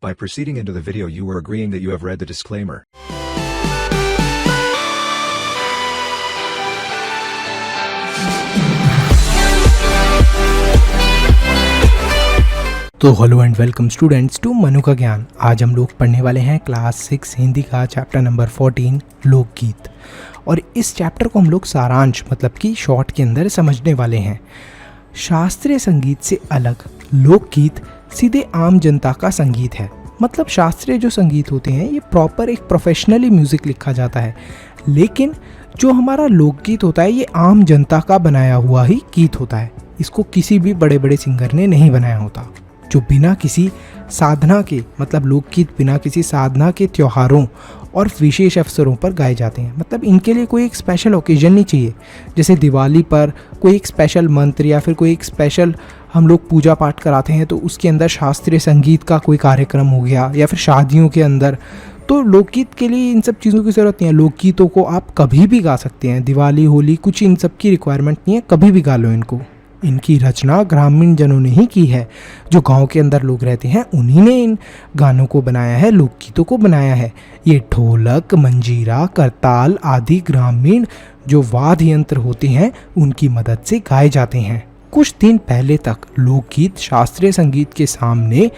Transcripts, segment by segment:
By proceeding into the video, you are agreeing that you have read the disclaimer. तो hello and welcome students to Manu का ज्ञान। आज हम लोग पढ़ने वाले हैं क्लास 6 हिंदी का चैप्टर नंबर 14 लोकगीत। और इस चैप्टर को हम लोग सारांश मतलब कि शॉर्ट के अंदर समझने वाले हैं। शास्त्रीय संगीत से अलग लोकगीत सीधे आम जनता का संगीत है। मतलब शास्त्रीय जो संगीत होते हैं ये प्रॉपर एक प्रोफेशनली म्यूज़िक लिखा जाता है, लेकिन जो हमारा लोकगीत होता है ये आम जनता का बनाया हुआ ही गीत होता है। इसको किसी भी बड़े बड़े सिंगर ने नहीं बनाया होता, जो बिना किसी साधना के मतलब लोकगीत बिना किसी साधना के त्योहारों और विशेष अवसरों पर गाए जाते हैं। मतलब इनके लिए कोई एक स्पेशल ओकेजन नहीं चाहिए। जैसे दिवाली पर कोई एक स्पेशल मंत्र या फिर कोई एक स्पेशल हम लोग पूजा पाठ कराते हैं तो उसके अंदर शास्त्रीय संगीत का कोई कार्यक्रम हो गया, या फिर शादियों के अंदर। तो लोकगीत के लिए इन सब चीज़ों की ज़रूरत नहीं है। लोकगीतों को आप कभी भी गा सकते हैं, दिवाली होली कुछ इन सब की रिक्वायरमेंट नहीं है, कभी भी गा लो इनको। इनकी रचना ग्रामीण जनों ने ही की है। जो गांव के अंदर लोग रहते हैं उन्हीं ने इन गानों को बनाया है, लोकगीतों को बनाया है। ये ढोलक, मंजीरा, करताल आदि ग्रामीण जो वाद्य यंत्र होते हैं उनकी मदद से गाए जाते हैं। कुछ दिन पहले तक लोकगीत शास्त्रीय संगीत के सामने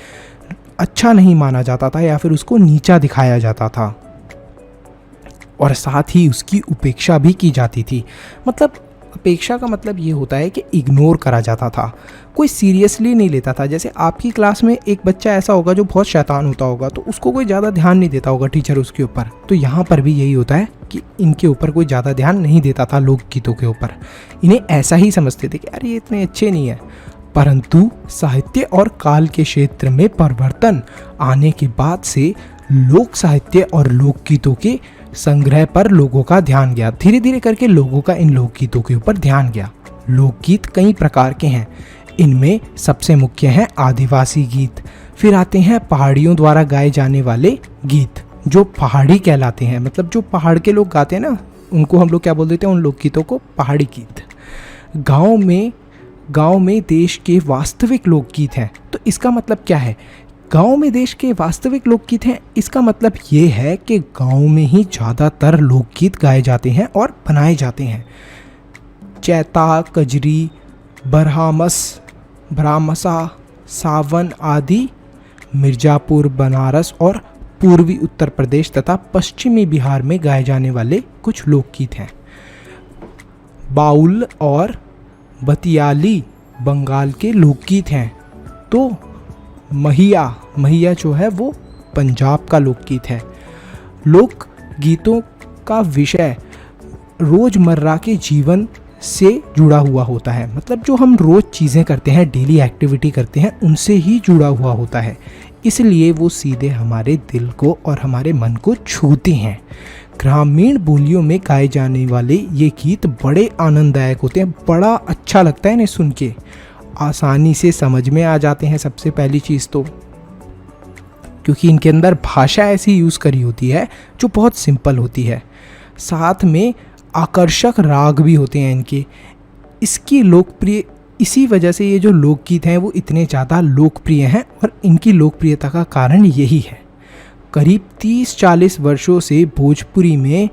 अच्छा नहीं माना जाता था या फिर उसको नीचा दिखाया जाता था, और साथ ही उसकी उपेक्षा भी की जाती थी। मतलब अपेक्षा का मतलब ये होता है कि इग्नोर करा जाता था, कोई सीरियसली नहीं लेता था। जैसे आपकी क्लास में एक बच्चा ऐसा होगा जो बहुत शैतान होता होगा, तो उसको कोई ज़्यादा ध्यान नहीं देता होगा टीचर उसके ऊपर। तो यहाँ पर भी यही होता है कि इनके ऊपर कोई ज़्यादा ध्यान नहीं देता था लोकगीतों के ऊपर। इन्हें ऐसा ही समझते थे कि अरे ये इतने अच्छे नहीं है। परंतु साहित्य और काल के क्षेत्र में परिवर्तन आने के बाद से लोक साहित्य और लोकगीतों के संग्रह पर लोगों का ध्यान गया। धीरे धीरे करके लोगों का इन लोकगीतों के ऊपर ध्यान गया। लोकगीत कई प्रकार के हैं। इनमें सबसे मुख्य हैं आदिवासी गीत, फिर आते हैं पहाड़ियों द्वारा गाए जाने वाले गीत जो पहाड़ी कहलाते हैं। मतलब जो पहाड़ के लोग गाते हैं ना, उनको हम लोग क्या बोल देते हैं, उन लोकगीतों को पहाड़ी गीत। गाँव में देश के वास्तविक लोकगीत हैं। तो इसका मतलब क्या है, गांव में देश के वास्तविक लोकगीत हैं, इसका मतलब ये है कि गांव में ही ज़्यादातर लोकगीत गाए जाते हैं और बनाए जाते हैं। चैता, कजरी, ब्राह्मसा, सावन आदि मिर्ज़ापुर, बनारस और पूर्वी उत्तर प्रदेश तथा पश्चिमी बिहार में गाए जाने वाले कुछ लोकगीत हैं। बाउल और बतियाली बंगाल के लोकगीत हैं। तो महिया जो है वो पंजाब का लोकगीत है। लोक गीतों का विषय रोज़मर्रा के जीवन से जुड़ा हुआ होता है। मतलब जो हम रोज़ चीज़ें करते हैं, डेली एक्टिविटी करते हैं, उनसे ही जुड़ा हुआ होता है। इसलिए वो सीधे हमारे दिल को और हमारे मन को छूते हैं। ग्रामीण बोलियों में गाए जाने वाले ये गीत बड़े आनंददायक होते हैं। बड़ा अच्छा लगता है इन्हें सुन के, आसानी से समझ में आ जाते हैं। सबसे पहली चीज़ तो क्योंकि इनके अंदर भाषा ऐसी यूज़ करी होती है जो बहुत सिंपल होती है, साथ में आकर्षक राग भी होते हैं इनके। इसी वजह से ये जो लोकगीत हैं वो इतने ज़्यादा लोकप्रिय हैं, और इनकी लोकप्रियता का कारण यही है। करीब 30-40 वर्षों से भोजपुरी में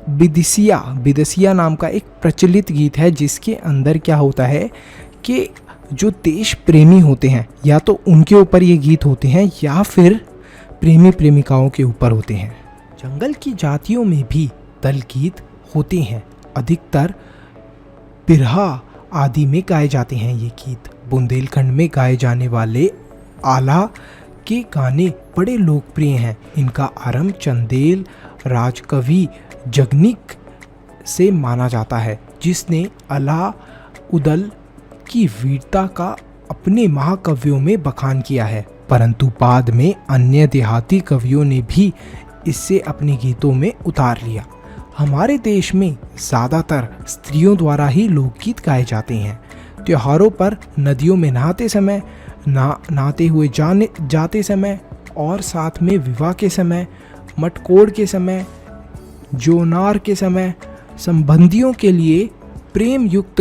बिदसिया नाम का एक प्रचलित गीत है, जिसके अंदर क्या होता है कि जो देश प्रेमी होते हैं या तो उनके ऊपर ये गीत होते हैं या फिर प्रेमी प्रेमिकाओं के ऊपर होते हैं। जंगल की जातियों में भी दल गीत होते हैं। अधिकतर बिरहा आदि में गाए जाते हैं ये गीत। बुंदेलखंड में गाए जाने वाले आला के गाने बड़े लोकप्रिय हैं। इनका आरंभ चंदेल राजकवि जगनिक से माना जाता है, जिसने अला उदल की वीरता का अपने महाकाव्यों में बखान किया है। परंतु बाद में अन्य देहाती कवियों ने भी इससे अपने गीतों में उतार लिया। हमारे देश में ज़्यादातर स्त्रियों द्वारा ही लोकगीत गाए जाते हैं। त्योहारों पर नदियों में नहाते हुए जाते समय, और साथ में विवाह के समय, मटकोड़ के समय, जोनार के समय, संबंधियों के लिए प्रेम युक्त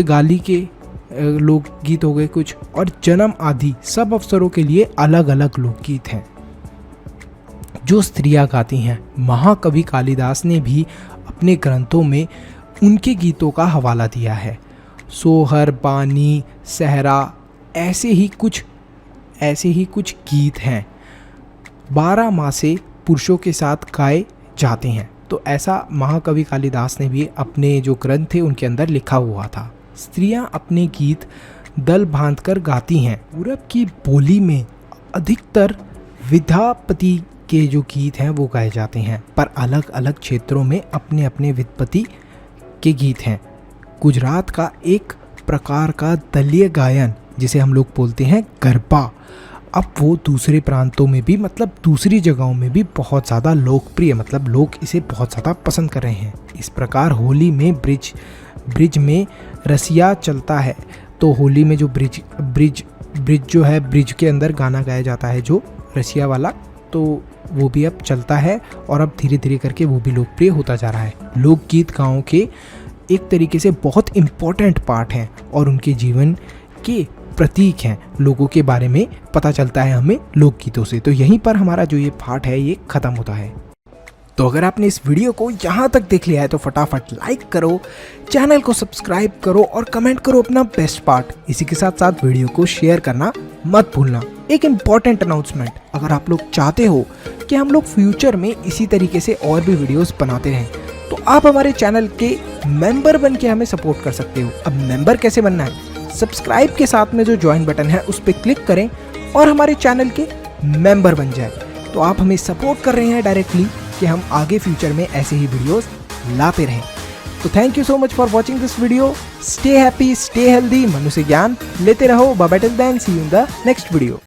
लोकगीत हो गए कुछ, और जन्म आदि सब अवसरों के लिए अलग अलग लोकगीत हैं जो स्त्रियां गाती हैं। महाकवि कालिदास ने भी अपने ग्रंथों में उनके गीतों का हवाला दिया है। सोहर, बानी, सहरा ऐसे ही कुछ गीत हैं 12 मासे पुरुषों के साथ गाए जाते हैं। तो ऐसा महाकवि कालिदास ने भी अपने जो ग्रंथ थे उनके अंदर लिखा हुआ था। स्त्रियां अपने गीत दल बांधकर गाती हैं। पूरब की बोली में अधिकतर विद्यापति के जो गीत हैं वो गाए जाते हैं, पर अलग अलग क्षेत्रों में अपने अपने विद्यापति के गीत हैं। गुजरात का एक प्रकार का दलीय गायन जिसे हम लोग बोलते हैं गरबा, अब वो दूसरे प्रांतों में भी मतलब दूसरी जगहों में भी बहुत ज़्यादा लोकप्रिय, मतलब लोग इसे बहुत ज़्यादा पसंद कर रहे हैं। इस प्रकार होली में ब्रिज में रसिया चलता है, तो होली में जो ब्रिज जो है, ब्रिज के अंदर गाना गाया जाता है जो रसिया वाला, तो वो भी अब चलता है और अब धीरे धीरे करके वो भी लोकप्रिय होता जा रहा है। लोकगीत गाँव के एक तरीके से बहुत इम्पोर्टेंट पार्ट हैं और उनके जीवन के प्रतीक हैं। लोगों के बारे में पता चलता है हमें लोकगीतों से। तो यहीं पर हमारा जो ये पार्ट है ये ख़त्म होता है। तो अगर आपने इस वीडियो को यहाँ तक देख लिया है तो फटाफट लाइक करो, चैनल को सब्सक्राइब करो और कमेंट करो अपना बेस्ट पार्ट। इसी के साथ साथ वीडियो को शेयर करना मत भूलना। एक इम्पॉर्टेंट अनाउंसमेंट, अगर आप लोग चाहते हो कि हम लोग फ्यूचर में इसी तरीके से और भी वीडियोस बनाते रहें तो आप हमारे चैनल के मेंबर बन के हमें सपोर्ट कर सकते हो। अब मेंबर कैसे बनना है? सब्सक्राइब के साथ में जो ज्वाइन बटन है उस पर क्लिक करें और हमारे चैनल के मेंबर बन जाए। तो आप हमें सपोर्ट कर रहे हैं डायरेक्टली कि हम आगे फ्यूचर में ऐसे ही वीडियोस लाते रहें। तो thank you so much for watching this video. Stay happy, stay healthy, मनुष्य ज्ञान लेते रहो। Bye bye till then, see you in the next video.